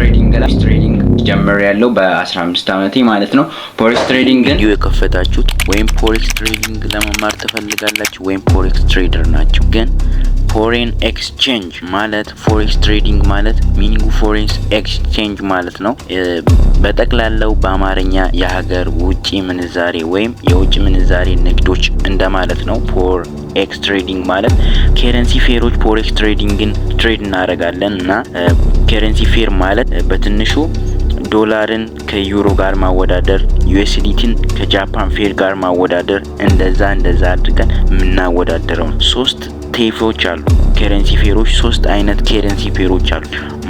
ትሬዲንግ ጀመር ያለው በ15 ዓመቴ ማለት ነው። ፎሬክስ ትሬዲንግ ቪዲዮ የከፈታችሁት ወይም ፎሬክስ ትሬዲንግ ለመማር ትፈልጋላችሁ ወይም ፎሬክስ ትሬደር ናችሁ ግን ፎሬን ኤክስቼንጅ ማለት ፎሬክስ ትሬዲንግ ማለት ሚኒንጉ ፎሬን ኤክስቼንጅ ማለት ነው። በጠቅላላው በአማርኛ የሀገር ውጪ ምንዛሬ ወይም የውጭ ምንዛሬ ንግዶች እንደማለት ነው። ፎሬክስ ትሬዲንግ ማለት ከረንሲ ፌሮች ፎሬክስ ትሬዲንግን ትሬድ እናደርጋለን እና ከረንሲ ፌር ማለት በትንሹ ዶላርን ከዩሮ ጋር ማወዳደር፣ ዩኤስዲቲን ከጃፓን ፌር ጋር ማወዳደር እንደዛ አድርገን የምናወዳደረው ሶስት ቴፎች አሉ። ከረንሲ ፌሮች ሶስት አይነት ከረንሲ ፌሮች አሉ።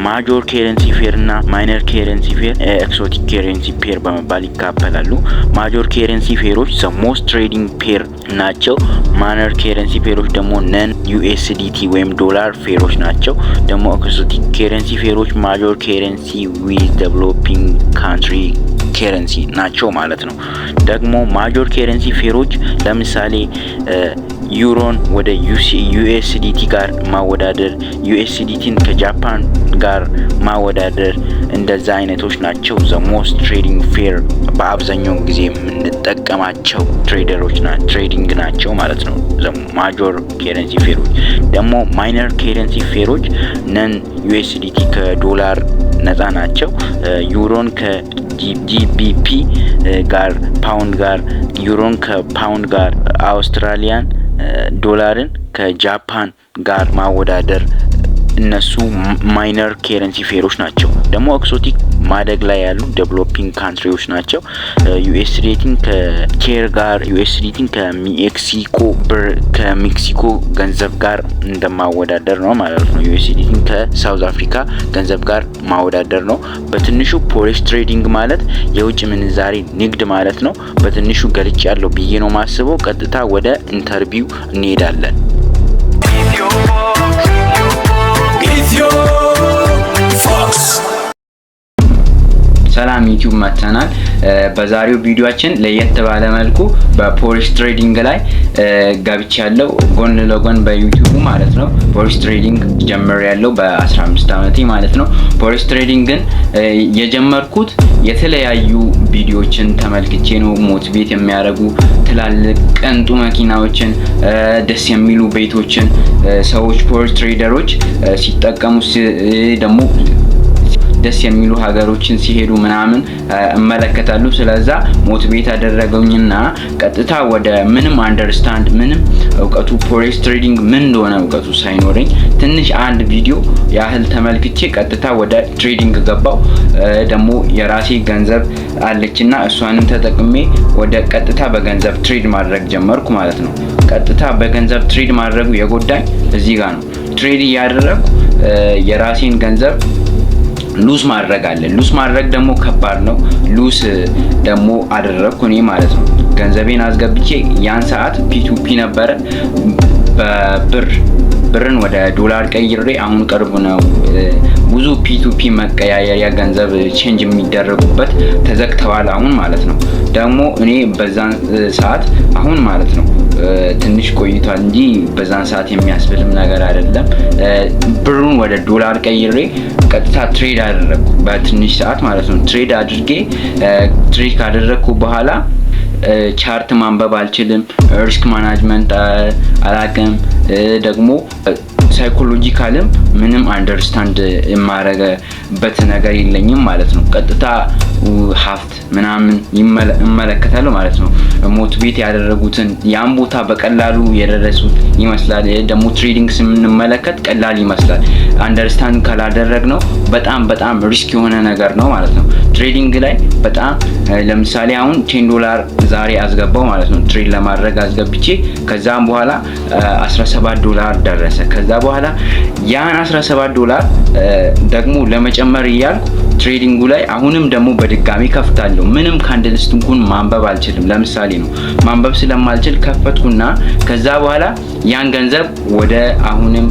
ማጆር ከረንሲ ፌር እና ማይነር ከረንሲ ፌር፣ ኤክሶቲክ ከረንሲ ፌር በመባል ይካፈላሉ። ማጆር ከረንሲ ፌሮች ዘ ሞስት ትሬዲንግ ፔር ናቸው። ማይነር ከረንሲ ፌሮች ደግሞ ነን ዩኤስዲቲ ወይም ዶላር ፌሮች ናቸው። ደግሞ ኤክሶቲክ ከረንሲ ፌሮች ማጆር ከረንሲ ዊዝ ዴቨሎፒንግ ካንትሪ ከረንሲ ናቸው ማለት ነው። ደግሞ ማጆር ከረንሲ ፌሮች ለምሳሌ ዩሮን ወደ ዩኤስዲቲ ጋር ማወዳደር፣ ዩኤስዲቲን ከጃፓን ጋር ማወዳደር እንደዛ አይነቶች ናቸው። ዘ ሞስት ትሬዲንግ ፌር በአብዛኛው ጊዜ የምንጠቀማቸው ትሬዲንግ ናቸው ማለት ነው። ዘ ማጆር ከረንሲ ፌሮች ደግሞ ማይነር ከረንሲ ፌሮች ነን ዩኤስዲቲ ከዶላር ነፃ ናቸው። ዩሮን ከጂቢፒ ጋር፣ ፓውንድ ጋር፣ ዩሮን ከፓውንድ ጋር፣ አውስትራሊያን ዶላርን ከጃፓን ጋር ማወዳደር እነሱ ማይነር ከረንሲ ፌሮች ናቸው። ደግሞ ኤክሶቲክ ማደግ ላይ ያሉ ዴቨሎፒንግ ካንትሪዎች ናቸው። ዩኤስዲቲን ከኬር ጋር፣ ዩኤስዲቲን ከሜክሲኮ ብር ከሜክሲኮ ገንዘብ ጋር እንደማወዳደር ነው ማለት ነው። ዩኤስዲቲን ከሳውዝ አፍሪካ ገንዘብ ጋር ማወዳደር ነው። በትንሹ ፎሬክስ ትሬዲንግ ማለት የውጭ ምንዛሬ ንግድ ማለት ነው። በትንሹ ገልጭ ያለው ብዬ ነው ማስበው። ቀጥታ ወደ ኢንተርቪው እንሄዳለን። ሰላም ዩቲዩብ መተናል። በዛሬው ቪዲዮአችን ለየት ባለ መልኩ በፎሬክስ ትሬዲንግ ላይ ገብቻለሁ ጎን ለጎን በዩቲዩብ ማለት ነው። ፎሬክስ ትሬዲንግ ጀመር ያለው በ15 ዓመቴ ማለት ነው። ፎሬክስ ትሬዲንግን የጀመርኩት የተለያዩ ቪዲዮዎችን ተመልክቼ ነው። ሞቲቬት የሚያደርጉ ትላልቅ ቀንጡ መኪናዎችን፣ ደስ የሚሉ ቤቶችን ሰዎች ፎሬክስ ትሬደሮች ሲጠቀሙ ደግሞ ደስ የሚሉ ሀገሮችን ሲሄዱ ምናምን እመለከታሉ። ስለዛ ሞቲቬት አደረገውኝና ቀጥታ ወደ ምንም እውቀቱ ፎሬክስ ትሬዲንግ ምን እንደሆነ እውቀቱ ሳይኖረኝ ትንሽ አንድ ቪዲዮ ያህል ተመልክቼ ቀጥታ ወደ ትሬዲንግ ገባው። ደግሞ የራሴ ገንዘብ አለችና እሷንም ተጠቅሜ ወደ ቀጥታ በገንዘብ ትሬድ ማድረግ ጀመርኩ ማለት ነው። ቀጥታ በገንዘብ ትሬድ ማድረጉ የጎዳኝ እዚህ ጋር ነው። ትሬድ ያደረኩ የራሴን ገንዘብ ሉስ ማድረግ ደግሞ ከባድ ነው። ሉስ ደግሞ አደረኩ እኔ ማለት ነው። ገንዘቤን አስገብቼ ያን ሰዓት ፒቱፒ ነበረ። ብርን ወደ ዶላር ቀይሬ አሁን ቅርብ ነው ብዙ ፒቱፒ መቀያየሪያ ገንዘብ ቼንጅ የሚደረጉበት ተዘግተዋል አሁን ማለት ነው። ደግሞ እኔ በዛን ሰዓት አሁን ማለት ነው ትንሽ ቆይቷል እንጂ በዛን ሰዓት የሚያስብልም ነገር አይደለም። ብሩን ወደ ዶላር ቀይሬ ቀጥታ ትሬድ አደረኩ በትንሽ ሰዓት ማለት ነው። ትሬድ አድርጌ ትሬድ ካደረኩ በኋላ ቻርት ማንበብ አልችልም፣ ሪስክ ማኔጅመንት አላቅም፣ ደግሞ ሳይኮሎጂካልም ምንም አንደርስታንድ የማረገበት ነገር የለኝም ማለት ነው። ቀጥታ ሀፍት ምናምን ይመለከታለሁ ማለት ነው። ሞቲቬት ያደረጉትን ያን ቦታ በቀላሉ የደረሱት ይመስላል። ደግሞ ትሬዲንግ ስንመለከት ቀላል ይመስላል። አንደርስታንድ ካላደረግነው በጣም ሪስክ የሆነ ነገር ነው ማለት ነው። ትሬዲንግ ላይ በጣም ለምሳሌ አሁን $10 ዛሬ አስገባው ማለት ነው። ትሬድ ለማድረግ አስገብቼ ከዛም በኋላ $17 ደረሰ። ከዛ በኋላ ያን $17 ደግሞ ለመጨመር እያልኩ ትሬዲንጉ ላይ አሁንም ደግሞ በድጋሚ ከፍታለሁ። ምንም ካንድልስት እንኳን ማንበብ አልችልም። ለምሳሌ ነው ማንበብ ስለማልችል ከፈትኩና ከዛ በኋላ ያን ገንዘብ ወደ አሁንም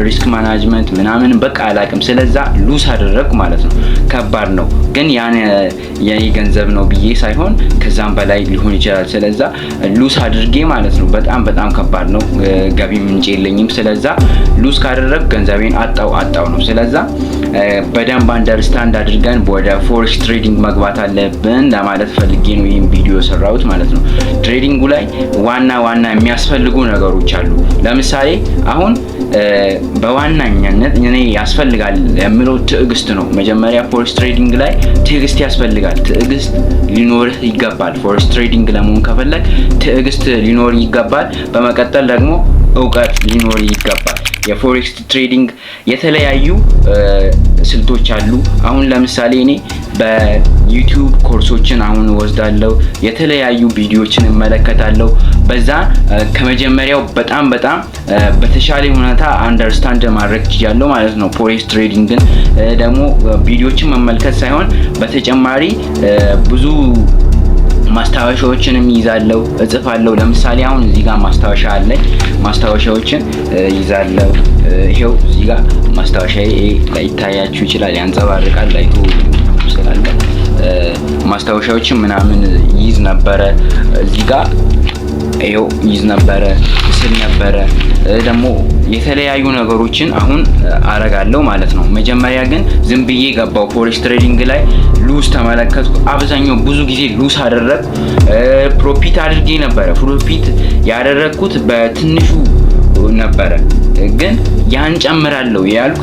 ሪስክ ማኔጅመንት ምናምን በቃ አላቅም። ስለዛ ሉስ አደረኩ ማለት ነው። ከባድ ነው ግን ያን የኔ ገንዘብ ነው ብዬ ሳይሆን ከዛም በላይ ሊሆን ይችላል። ስለዛ ሉስ አድርጌ ማለት ነው። በጣም ከባድ ነው። ገቢ ምንጭ የለኝም። ስለዛ ሉስ ካደረኩ ገንዘቤን አጣው ነው። ስለዛ በደንብ አንደርስታንድ አድርገን ወደ ፎሬክስ ትሬዲንግ መግባት አለብን ለማለት ፈልጌ ነው ይህን ቪዲዮ የሰራሁት ማለት ነው። ትሬዲንጉ ላይ ዋና የሚያስፈልጉ ነገሮች አሉ። ለምሳሌ አሁን በዋናኛነት እኔ ያስፈልጋል የምለው ትዕግስት ነው። መጀመሪያ ፎሬክስ ትሬዲንግ ላይ ትዕግስት ያስፈልጋል። ትዕግስት ሊኖርህ ይገባል። ፎሬክስ ትሬዲንግ ለመሆን ከፈለግ ትዕግስት ሊኖር ይገባል። በመቀጠል ደግሞ እውቀት ሊኖር ይገባል። የፎሬክስ ትሬዲንግ የተለያዩ ስልቶች አሉ። አሁን ለምሳሌ እኔ በዩቲዩብ ኮርሶችን አሁን ወስዳለሁ፣ የተለያዩ ቪዲዮዎችን እመለከታለሁ። በዛ ከመጀመሪያው በጣም በተሻለ ሁኔታ አንደርስታንድ ማድረግ ችያለሁ ማለት ነው። ፎሬክስ ትሬዲንግን ደግሞ ቪዲዮዎችን መመልከት ሳይሆን በተጨማሪ ብዙ ማስታወሻዎችንም ይዛለሁ፣ እጽፋለሁ። ለምሳሌ አሁን እዚህ ጋር ማስታወሻ አለኝ። ማስታወሻዎችን ይዛለሁ። ይሄው እዚህ ጋር ማስታወሻዬ ላይታያችሁ ይችላል፣ ያንጸባርቃል ላይቱ ስላለ ማስታወሻዎችን ምናምን ይዝ ነበረ። እዚህ ጋር ይሄው ይዝ ነበረ፣ ስል ነበረ። ደግሞ የተለያዩ ነገሮችን አሁን አረጋለሁ ማለት ነው። መጀመሪያ ግን ዝም ብዬ ገባው ፎሬክስ ትሬዲንግ ላይ ሉስ ተመለከትኩ። አብዛኛው ብዙ ጊዜ ሉስ አደረግኩ። ፕሮፊት አድርጌ ነበረ። ፕሮፊት ያደረግኩት በትንሹ ነበረ፣ ግን ያን ጨምራለሁ ያልኩ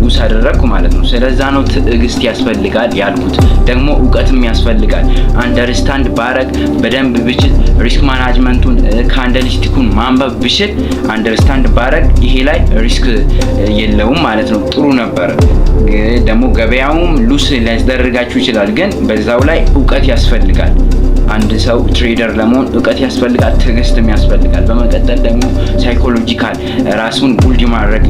ሉስ አደረግኩ ማለት ነው። ስለዛ ነው ትዕግስት ያስፈልጋል ያልኩት። ደግሞ እውቀትም ያስፈልጋል። አንደርስታንድ ባረግ በደንብ ብችል ሪስክ ማናጅመንቱን ካንደልስቲኩን ማንበብ ብችል አንደርስታንድ ባረግ ይሄ ላይ ሪስክ የለውም ማለት ነው። ጥሩ ነበረ። ደግሞ ገበያውም ሉስ ሊያስደርጋችሁ ይችላል፣ ግን በዛው ላይ እውቀት ያስፈልጋል። አንድ ሰው ትሬደር ለመሆን እውቀት ያስፈልጋል፣ ትዕግስትም ያስፈልጋል። በመቀጠል ደግሞ ሳይኮሎጂካል ራሱን ቡልድ ማድረግ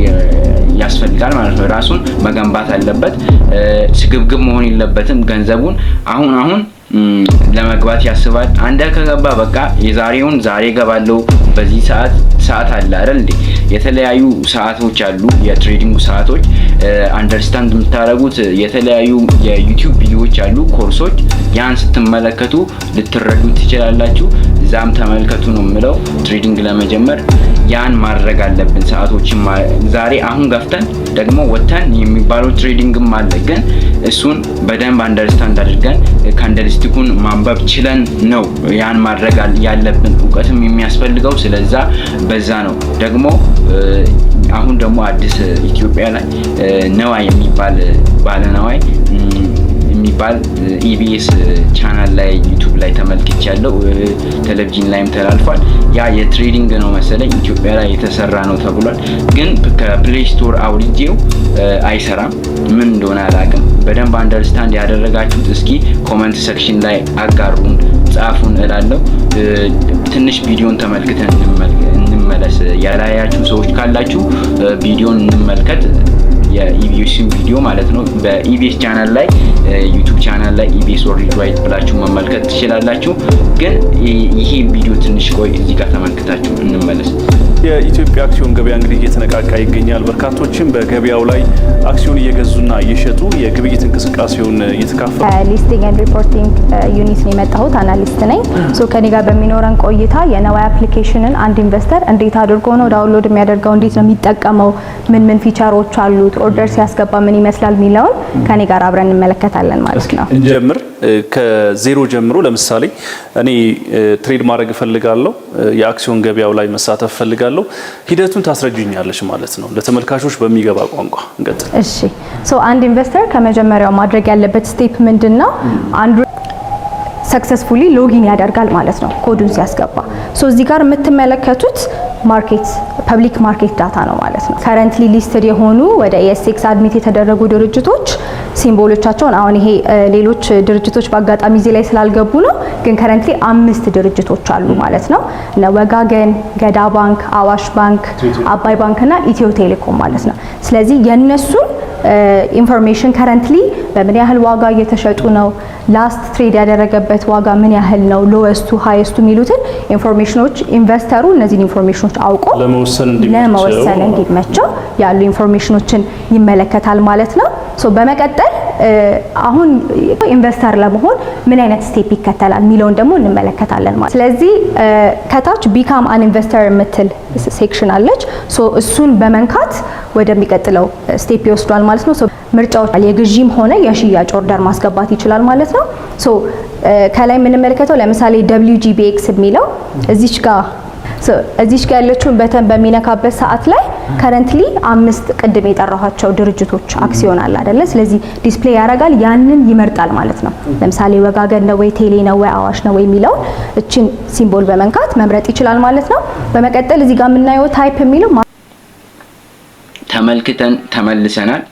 ያስፈልጋል ማለት ነው። ራሱን መገንባት አለበት። ስግብግብ መሆን የለበትም። ገንዘቡን አሁን ለመግባት ያስባል። አንደ ከገባ በቃ የዛሬውን ዛሬ ገባለሁ። በዚህ ሰዓት አለ አይደል እንዴ? የተለያዩ ሰዓቶች አሉ፣ የትሬዲንግ ሰዓቶች። አንደርስታንድ የምታደርጉት የተለያዩ የዩቲዩብ ቪዲዮዎች አሉ፣ ኮርሶች። ያን ስትመለከቱ ልትረዱ ትችላላችሁ። እዛም ተመልከቱ ነው የምለው። ትሬዲንግ ለመጀመር ያን ማድረግ አለብን። ሰዓቶችን ዛሬ አሁን ገፍተን ደግሞ ወተን የሚባለው ትሬዲንግም አለ፣ ግን እሱን በደንብ አንደርስታንድ አድርገን ካንደልስቲኩን ማንበብ ችለን ነው ያን ማድረግ ያለብን። እውቀትም የሚያስፈልገው ስለዛ በዛ ነው። ደግሞ አሁን ደግሞ አዲስ ኢትዮጵያ ላይ ነዋይ የሚባል ባለነዋይ የሚባል ኢቢኤስ ቻናል ላይ ዩቲዩብ ላይ ተመልክቻለሁ። ቴሌቪዥን ላይም ተላልፏል። ያ የትሬዲንግ ነው መሰለኝ ኢትዮጵያ ላይ የተሰራ ነው ተብሏል። ግን ከፕሌይ ስቶር አውርጄው አይሰራም። ምን እንደሆነ አላውቅም። በደንብ አንደርስታንድ ያደረጋችሁት እስኪ ኮመንት ሴክሽን ላይ አጋሩን፣ ጻፉን እላለሁ። ትንሽ ቪዲዮን ተመልክተን እንመለስ። ያላያችሁ ሰዎች ካላችሁ ቪዲዮን እንመልከት። የኢቢኤስን ቪዲዮ ማለት ነው። በኢቢኤስ ቻናል ላይ ዩቲዩብ ቻናል ላይ ኢቢኤስ ወርልድ ዋይድ ብላችሁ መመልከት ትችላላችሁ። ግን ይሄ ቪዲዮ ትንሽ ቆይ እዚህ ጋር ተመልክታችሁ እንመለስ። የኢትዮጵያ አክሲዮን ገበያ እንግዲህ እየተነቃቃ ይገኛል። በርካቶችም በገበያው ላይ አክሲዮን እየገዙና እየሸጡ የግብይት እንቅስቃሴውን እየተካፈሉ ሊስቲንግ ኤንድ ሪፖርቲንግ ዩኒት ነው የመጣሁት። አናሊስት ነኝ። ከኔ ጋር በሚኖረን ቆይታ የነዋይ አፕሊኬሽንን አንድ ኢንቨስተር እንዴት አድርጎ ነው ዳውንሎድ የሚያደርገው፣ እንዴት ነው የሚጠቀመው፣ ምን ፊቸሮች አሉት፣ ኦርደር ሲያስገባ ምን ይመስላል የሚለውን ከኔ ጋር አብረን እንመለከታለን ማለት ነው። እንጀምር ከዜሮ ጀምሮ። ለምሳሌ እኔ ትሬድ ማድረግ እፈልጋለሁ፣ የአክሲዮን ገበያው ላይ መሳተፍ እፈልጋለሁ። ሂደቱን ታስረጅኛለሽ ማለት ነው ለተመልካቾች በሚገባ ቋንቋ እንቀጥል። እሺ አንድ ኢንቨስተር ከመጀመሪያው ማድረግ ያለበት ስቴፕ ምንድነው? አንዱ ሰክሰስፉሊ ሎጊን ያደርጋል ማለት ነው ኮዱን ሲያስገባ። እዚህ ጋር የምትመለከቱት ማርኬት ፐብሊክ ማርኬት ዳታ ነው ማለት ነው። ከረንትሊ ሊስትድ የሆኑ ወደ ኤስኤክስ አድሚት የተደረጉ ድርጅቶች ሲምቦሎቻቸውን አሁን ይሄ ሌሎች ድርጅቶች በአጋጣሚ እዚህ ላይ ስላልገቡ ነው፣ ግን ከረንትሊ 5 ድርጅቶች አሉ ማለት ነው። እነ ወጋገን፣ ገዳ ባንክ፣ አዋሽ ባንክ፣ አባይ ባንክ እና ኢትዮ ቴሌኮም ማለት ነው። ስለዚህ የነሱን ኢንፎርሜሽን ከረንትሊ በምን ያህል ዋጋ እየተሸጡ ነው፣ ላስት ትሬድ ያደረገበት ዋጋ ምን ያህል ነው፣ ሎወስቱ ሃይስቱ የሚሉትን ኢንፎርሜሽኖች ኢንቨስተሩ እነዚህን ኢንፎርሜሽኖች አውቆ ለመወሰን እንዲመቸው ያሉ ኢንፎርሜሽኖችን ይመለከታል ማለት ነው። በመቀጠል አሁን ኢንቨስተር ለመሆን ምን አይነት ስቴፕ ይከተላል የሚለውን ደግሞ እንመለከታለን ማለት። ስለዚህ ከታች ቢካም አን ኢንቨስተር የምትል ሴክሽን አለች። እሱን በመንካት ወደሚቀጥለው ስቴፕ ይወስዷል ማለት ነው። ምርጫዎች የግዢም ሆነ የሽያጭ ኦርደር ማስገባት ይችላል ማለት ነው። ሶ ከላይ የምንመለከተው ለምሳሌ WGBX የሚለው እዚች ጋር ያለችውን በተን በሚነካበት ሰዓት ላይ ከረንትሊ 5 ቅድም የጠራኋቸው ድርጅቶች አክሲዮን አለ አይደለ? ስለዚህ ዲስፕሌይ ያደርጋል፣ ያንን ይመርጣል ማለት ነው። ለምሳሌ ወጋገን ነው ወይ ቴሌ ነው ወይ አዋሽ ነው ወይ የሚለው እቺን ሲምቦል በመንካት መምረጥ ይችላል ማለት ነው። በመቀጠል እዚህ ጋር የምናየው ታይፕ የሚለው ተመልክተን ተመልሰናል።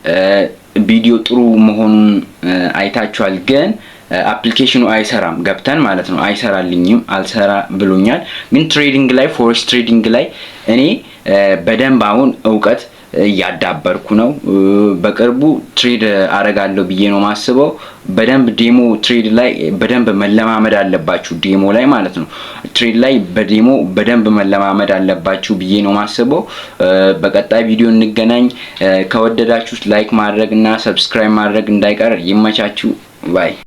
ቪዲዮ ጥሩ መሆኑን አይታችኋል፣ ግን አፕሊኬሽኑ አይሰራም። ገብተን ማለት ነው አይሰራልኝም፣ አልሰራ ብሎኛል። ግን ትሬዲንግ ላይ ፎሬክስ ትሬዲንግ ላይ እኔ በደንብ አሁን እውቀት እያዳበርኩ ነው። በቅርቡ ትሬድ አረጋለሁ ብዬ ነው ማስበው። በደንብ ዴሞ ትሬድ ላይ በደንብ መለማመድ አለባችሁ። ዴሞ ላይ ማለት ነው ትሬድ ላይ በዴሞ በደንብ መለማመድ አለባችሁ ብዬ ነው ማስበው። በቀጣይ ቪዲዮ እንገናኝ። ከወደዳችሁት ላይክ ማድረግ እና ሰብስክራይብ ማድረግ እንዳይቀር። ይመቻችሁ። ባይ